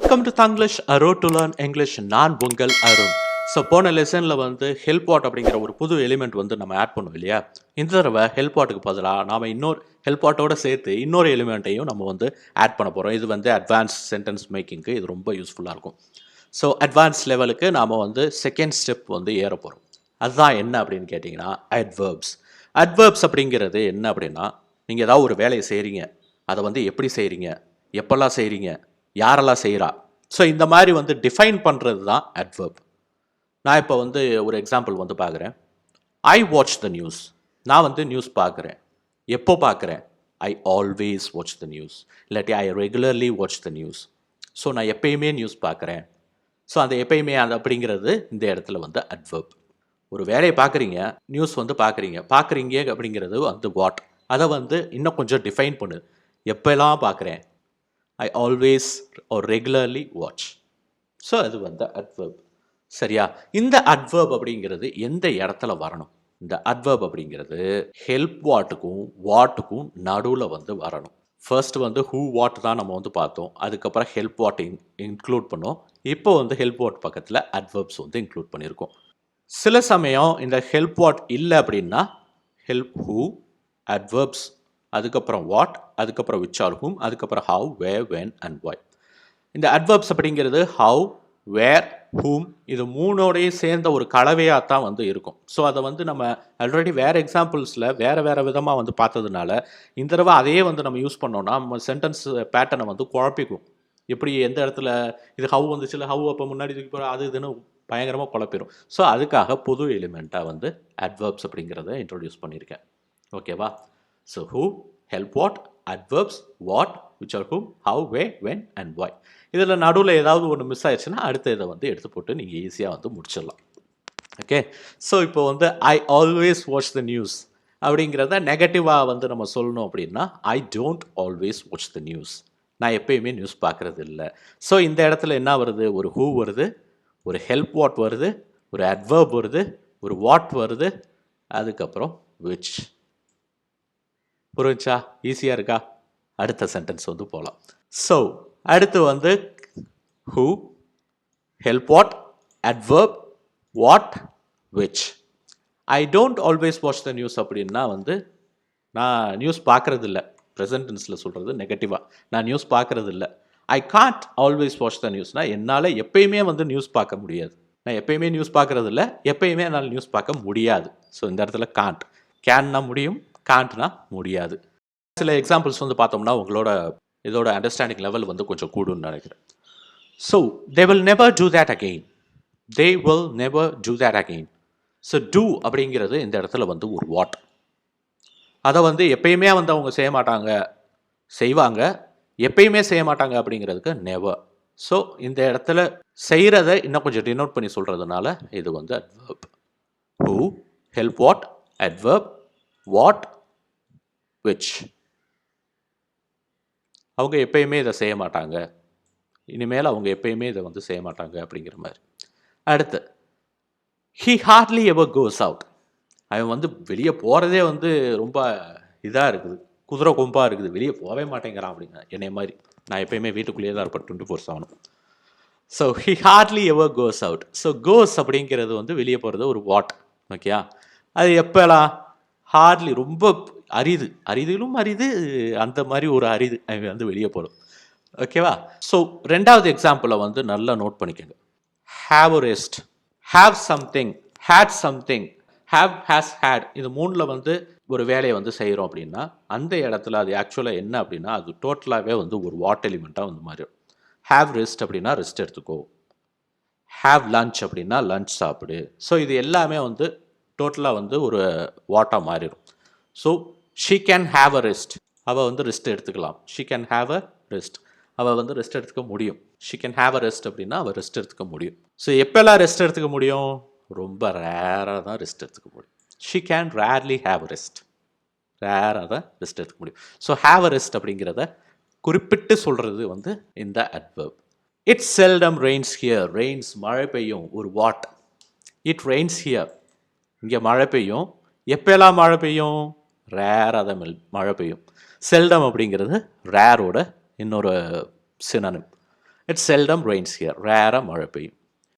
Welcome to Tanglish a road to learn English. நான் உங்கள் Arun. So போன லெசனில் வந்து ஹெல்ப் வாட் அப்படிங்கிற ஒரு புது எலிமெண்ட் வந்து நம்ம ஆட் பண்ணுவோம் இல்லையா? இந்த தடவை ஹெல்ப் வாட்டுக்கு பதிலாக நாம் இன்னொரு ஹெல்ப் வாட்டோட சேர்த்து இன்னொரு எலிமெண்ட்டையும் நம்ம வந்து ஆட் பண்ண போகிறோம். இது வந்து அட்வான்ஸ் சென்டென்ஸ் மேக்கிங்க்கு இது ரொம்ப யூஸ்ஃபுல்லாக இருக்கும். ஸோ அட்வான்ஸ் லெவலுக்கு நாம் வந்து செகண்ட் ஸ்டெப் வந்து ஏற போகிறோம். அதுதான் என்ன அப்படின்னு கேட்டிங்கன்னா அட்வர்ப்ஸ். அட்வர்ப்ஸ் அப்படிங்கிறது என்ன அப்படின்னா, நீங்கள் ஏதாவது ஒரு வேலையை செய்கிறீங்க, அதை வந்து எப்படி செய்கிறீங்க, எப்பெல்லாம் செய்கிறீங்க, யாரெல்லாம் செய்கிறா, ஸோ இந்த மாதிரி வந்து டிஃபைன் பண்ணுறது தான் அட்வர்ப். நான் இப்போ வந்து ஒரு எக்ஸாம்பிள் வந்து பார்க்குறேன். I watch the news. நான் வந்து நியூஸ் பார்க்குறேன். எப்போ பார்க்குறேன்? I always watch the news. இல்லாட்டி I regularly watch the news. So நான் எப்பயுமே நியூஸ் பார்க்குறேன். ஸோ அந்த எப்பயுமே அது அப்படிங்கிறது இந்த இடத்துல வந்து அட்வர்ப். ஒரு வேலையை பார்க்குறீங்க, நியூஸ் வந்து பார்க்குறீங்க அப்படிங்கிறது வந்து வாட். அதை வந்து இன்னும் கொஞ்சம் டிஃபைன் பண்ணுது. எப்போல்லாம் பார்க்குறேன்? I always or regularly watch. So அது வந்து அட்வர்ப். சரியா? இந்த அட்வர்ப் அப்படிங்கிறது எந்த இடத்துல வரணும்? இந்த அட்வர்ப் அப்படிங்கிறது ஹெல்ப் வாட்டுக்கும் நடுவில் வந்து வரணும். ஃபர்ஸ்ட் வந்து ஹூ வாட் தான் நம்ம வந்து பார்த்தோம். அதுக்கப்புறம் ஹெல்ப் வாட் இன்க்ளூட் பண்ணோம். இப்போ வந்து ஹெல்ப் வாட் பக்கத்தில் அட்வர்ப்ஸ் வந்து இன்க்ளூட் பண்ணியிருக்கோம். சில சமயம் இந்த ஹெல்ப் வாட் இல்லை அப்படின்னா ஹெல்ப் ஹூ, அட்வர்ப்ஸ், அதுக்கப்புறம் வாட், அதுக்கப்புறம் விச் ஆர் ஹூம், அதுக்கப்புறம் how, where, when and why. இந்த அட்வர்ப்ஸ் அப்படிங்கிறது ஹவ், வேர், ஹூம் இது மூணோடையும் சேர்ந்த ஒரு கலவையாக தான் வந்து இருக்கும். ஸோ அதை வந்து நம்ம ஆல்ரெடி வேறு எக்ஸாம்பிள்ஸில் வேறு விதமாக வந்து பார்த்ததுனால இந்த தடவை அதையே வந்து நம்ம யூஸ் பண்ணோன்னா நம்ம சென்டென்ஸ் பேட்டர்னை வந்து குழப்பிக்கும். எப்படி எந்த இடத்துல இது ஹவ் வந்துச்சு, இல்லை ஹவ் அப்போ முன்னாடி தூக்கி போகிற அது இதுன்னு பயங்கரமாக குழப்பிடும். ஸோ அதுக்காக புது எலிமெண்ட்டாக வந்து அட்வர்ப்ஸ் அப்படிங்கிறத இன்ட்ரோடியூஸ் பண்ணியிருக்கேன். ஓகேவா? So who, help what, adverbs, what, which are whom, how, where, when and why. இதில் நடுவில் ஏதாவது ஒன்று மிஸ் ஆயிடுச்சுன்னா அடுத்த இதை வந்து எடுத்து போட்டு நீங்கள் ஈஸியாக வந்து முடிச்சிடலாம். ஓகே. ஸோ இப்போ வந்து ஐ ஆல்வேஸ் வாட்ச் த நியூஸ் அப்படிங்கிறத நெகட்டிவாக வந்து நம்ம சொல்லணும் அப்படின்னா I don't always watch the news. நான் எப்பயுமே நியூஸ் பார்க்குறது இல்லை. ஸோ இந்த இடத்துல என்ன வருது? ஒரு ஹூ வருது, ஒரு ஹெல்ப் வாட் வருது, ஒரு அட்வர்ப் வருது, ஒரு வாட் வருது, அதுக்கப்புறம் விச். புரிஞ்சா? ஈஸியாக இருக்கா? அடுத்த சென்டென்ஸ் வந்து போகலாம். ஸோ அடுத்து வந்து who, help what, adverb, what, which. I don't always watch the news அப்படின்னா வந்து நான் நியூஸ் பார்க்குறது இல்லை. ப்ரெசன்ட் டென்ஸில் சொல்கிறது நெகட்டிவாக. நான் நியூஸ் பார்க்குறது இல்லை. I can't always watch the நியூஸ்னால் என்னால் எப்பயுமே வந்து நியூஸ் பார்க்க முடியாது. நான் எப்பயுமே நியூஸ் பார்க்குறது இல்லை, எப்பயுமே என்னால் நியூஸ் பார்க்க முடியாது. ஸோ இந்த இடத்துல காண்ட். கேன்னா முடியும், காண்ட்னா முடியாது. சில எக்ஸாம்பிள்ஸ் வந்து பார்த்தோம்னா உங்களோட இதோட அண்டர்ஸ்டாண்டிங் லெவல் வந்து கொஞ்சம் கூடுன்னு நினைக்கிறேன். So they will never do that again. They will never do that again. So do அப்படிங்கிறது இந்த இடத்துல வந்து ஒரு வாட். அதை வந்து எப்பயுமே வந்து அவங்க செய்ய மாட்டாங்க, செய்வாங்க, எப்பயுமே செய்ய மாட்டாங்க அப்படிங்கிறதுக்கு நெவர். ஸோ இந்த இடத்துல செய்கிறத இன்னும் கொஞ்சம் டினோட் பண்ணி சொல்கிறதுனால இது வந்து adverb. Who, help what, adverb, what, which. அவங்க எப்பயுமே இதை செய்ய மாட்டாங்க, இனிமேல் அவங்க எப்பயுமே இதை வந்து செய்ய மாட்டாங்க அப்படிங்கிற மாதிரி. அடுத்து he hardly ever goes out. அவன் வந்து வெளியே போகிறதே வந்து ரொம்ப இதாக இருக்குது, குதிரை கொம்பாக இருக்குது, வெளியே போகவே மாட்டேங்கிறான் அப்படிங்க. என்னை மாதிரி நான் எப்பயுமே வீட்டுக்குள்ளேயே தான் இருப்பேன் 24/7. So he hardly ever goes out. So goes அப்படிங்கிறது வந்து வெளியே போகிறது ஒரு வாட். ஓகே. அது எப்போலாம்? ஹார்ட்லி ரொம்ப அரிது, அரிதிலும் அரிது, அந்த மாதிரி ஒரு அரிது அவன் வந்து வெளியே போடும். ஓகேவா? ஸோ ரெண்டாவது எக்ஸாம்பிளை வந்து நல்லா நோட் பண்ணிக்கோங்க. Have a rest, have something, had something, have, has, had. இது மூணில் வந்து ஒரு வேலையை வந்து செய்கிறோம் அப்படின்னா அந்த இடத்துல அது ஆக்சுவலாக என்ன அப்படின்னா அது டோட்டலாகவே வந்து ஒரு வாட் எலிமெண்ட்டாக வந்து மாறிடும். ஹாவ் ரெஸ்ட் அப்படின்னா ரெஸ்ட் எடுத்துக்கோ. ஹாவ் லன்ச் அப்படின்னா லன்ச் சாப்பிடு. ஸோ இது எல்லாமே வந்து டோட்டலாக வந்து ஒரு வாட்டாக மாறிடும். So she can have a rest. அவள் வந்து ரெஸ்ட் எடுத்துக்கலாம். She can have a rest. அவள் வந்து ரெஸ்ட் எடுத்துக்க முடியும். She can have a rest அப்படின்னா அவள் ரெஸ்ட் எடுத்துக்க முடியும். ஸோ எப்போல்லாம் ரெஸ்ட் எடுத்துக்க முடியும்? ரொம்ப ரேராக தான் ரெஸ்ட் எடுத்துக்க முடியும். She can rarely have a rest. ரேராக தான் ரெஸ்ட் எடுத்துக்க முடியும். ஸோ ஹாவ் அ ரெஸ்ட் அப்படிங்கிறத குறிப்பிட்டு சொல்கிறது வந்து இந்த adverb. It seldom rains here. Reigns மழை பெய்யும், ஒரு வாட். இட் ரெயின்ஸ் ஹியர், இங்கே மழை பெய்யும். எப்போல்லாம் மழை பெய்யும்? ரேராக தான் மழை பெய்யும். செல்டம் அப்படிங்கிறது ரேரோட இன்னொரு synonym. It seldom rains here. ரேராக மழை பெய்யும்.